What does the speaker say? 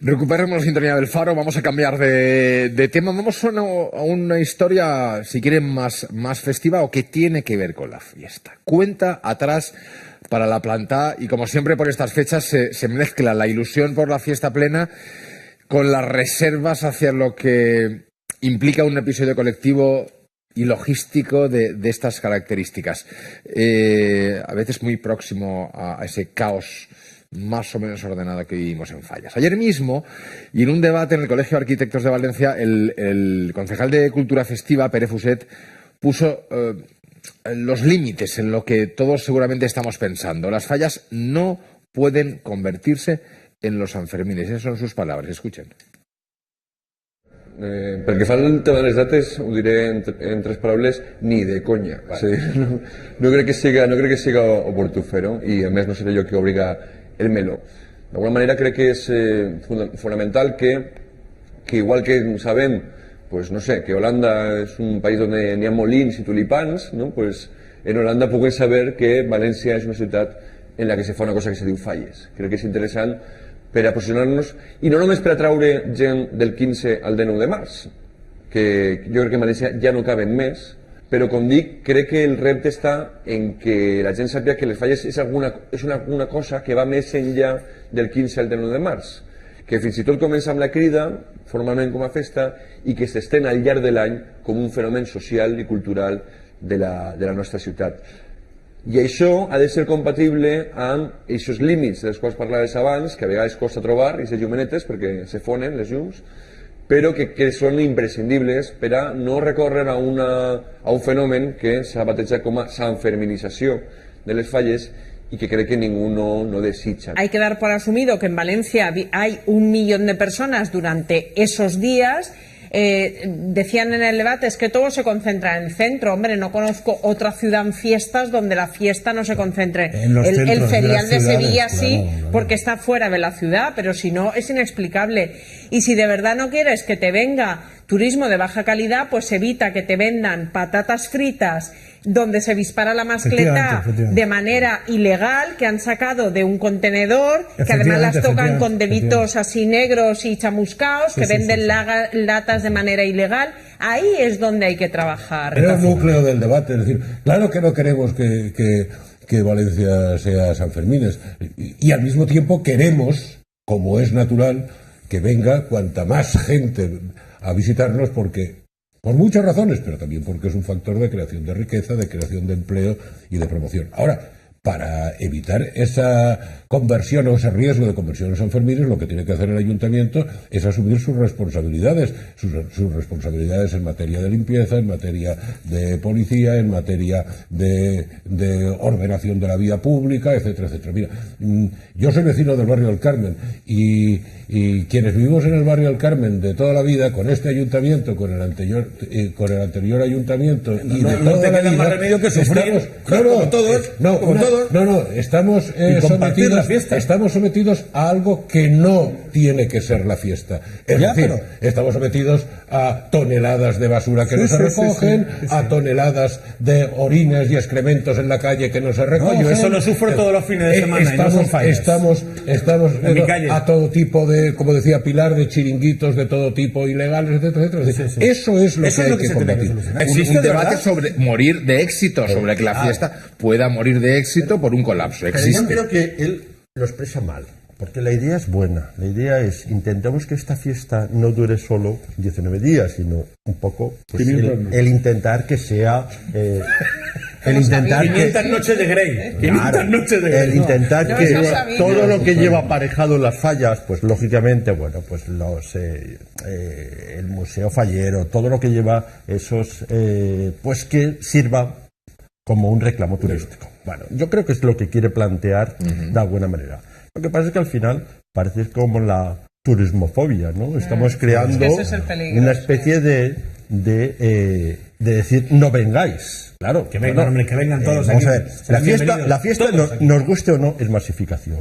Recuperemos la sintonía del Faro, vamos a cambiar de tema. Vamos a una historia, si quieren, más festiva o que tiene que ver con la fiesta. Cuenta atrás para la planta y, como siempre, por estas fechas se mezcla la ilusión por la fiesta plena con las reservas hacia lo que implica un episodio colectivo y logístico de estas características. A veces muy próximo a ese caos más o menos ordenado que vivimos en Fallas. Ayer mismo, y en un debate en el Colegio de Arquitectos de Valencia, el concejal de Cultura Festiva, Pere Fuset, puso los límites en lo que todos seguramente estamos pensando. Las fallas no pueden convertirse en los Sanfermines. Esas son sus palabras. Escuchen. Pel que fa al tema de les dates, ho diré en tres paraules, ni de conya. Vale. O sigui, no crec que siga oportú fer-ho, i a més no seré jo qui obliga el meló. D'alguna manera crec que és fonamental que igual que sabem, pues no sé, que Holanda és un país on n'hi ha molins i tulipans, no? Pues en Holanda puguem saber que València és una ciutat en la que se fa una cosa que se diu falles. Crec que és interessant per a posicionar-nos, i no només per atraure gent del 15 al 19 de març, que jo crec que en València ja no caben més, però com dic, crec que el repte està en que la gent sàpiga que les falles és una cosa que va més enllà del 15 al 19 de març, que fins i tot comença amb la crida, formalment com a festa, i que s'estén al llarg de l'any com un fenomen social i cultural de la nostra ciutat. I això ha de ser compatible amb aquests límits dels quals parlaves abans, que a vegades costa trobar, aquestes llumenetes, perquè se fonen les llums, però que són imprescindibles per a no recórrer a un fenomen que s'ha batejat com a sanferminització de les falles y que cree que ninguno no deshicha. Hay que dar por asumido que en Valencia hay 1 millón de personas durante esos días. Decían en el debate, es que todo se concentra en el centro. Hombre, no conozco otra ciudad en fiestas donde la fiesta no se concentre. El ferial de Sevilla sí, porque está fuera de la ciudad, pero si no es inexplicable. Y si de verdad no quieres que te venga turismo de baja calidad, pues evita que te vendan patatas fritas donde se dispara la mascleta de manera ilegal, que han sacado de un contenedor, que además las tocan con deditos así negros y chamuscaos, que venden latas de manera ilegal. Ahí es donde hay que trabajar. Era el núcleo del debate, es decir, claro que no queremos que Valencia sea Sanfermines, y al mismo tiempo queremos, como es natural, que venga cuanta más gente a visitarnos, porque por muchas razones, pero también porque es un factor de creación de riqueza, de creación de empleo y de promoción. Ahora, para evitar esa conversión o ese riesgo de conversión en Sanfermines, lo que tiene que hacer el ayuntamiento es asumir sus responsabilidades en materia de limpieza, en materia de policía, en materia de ordenación de la vía pública, etcétera, etcétera. Mira, yo soy vecino del barrio del Carmen y quienes vivimos en el barrio del Carmen de toda la vida, con este ayuntamiento, con el anterior ayuntamiento y de toda la vida, más remedio que sufrir. Estamos sometidos a algo que no tiene que ser la fiesta. Es decir, estamos sometidos a toneladas de basura que no se recogen, a toneladas de orines y excrementos en la calle que no se recogen. Yo eso lo sufro todos los fines de semana. Estamos a todo tipo de, como decía Pilar, de chiringuitos de todo tipo, ilegales, etcétera, etcétera. Eso es lo que hay que combatir. Un debate sobre morir de éxito, sobre que la fiesta pueda morir de éxito por un colapso. Existe. Yo creo que él lo expresa mal, porque la idea es buena. La idea es, intentemos que esta fiesta no dure solo 19 días, sino un poco pues, el intentar que sea... el intentar 500 noches de Grey. 500 noches de Grey. El intentar que todo lo que lleva aparejado las fallas, pues lógicamente, bueno, pues el Museo Fallero, todo lo que lleva esos, pues que sirva como un reclamo turístico. Bueno, yo creo que es lo que quiere plantear de alguna manera. Lo que pasa es que al final parece como la turismofobia, ¿no? Estamos creando una especie de decir, no vengáis. Claro. Que vengan, hombre, que vengan todos. Vamos a ver, la fiesta nos guste o no, es masificación.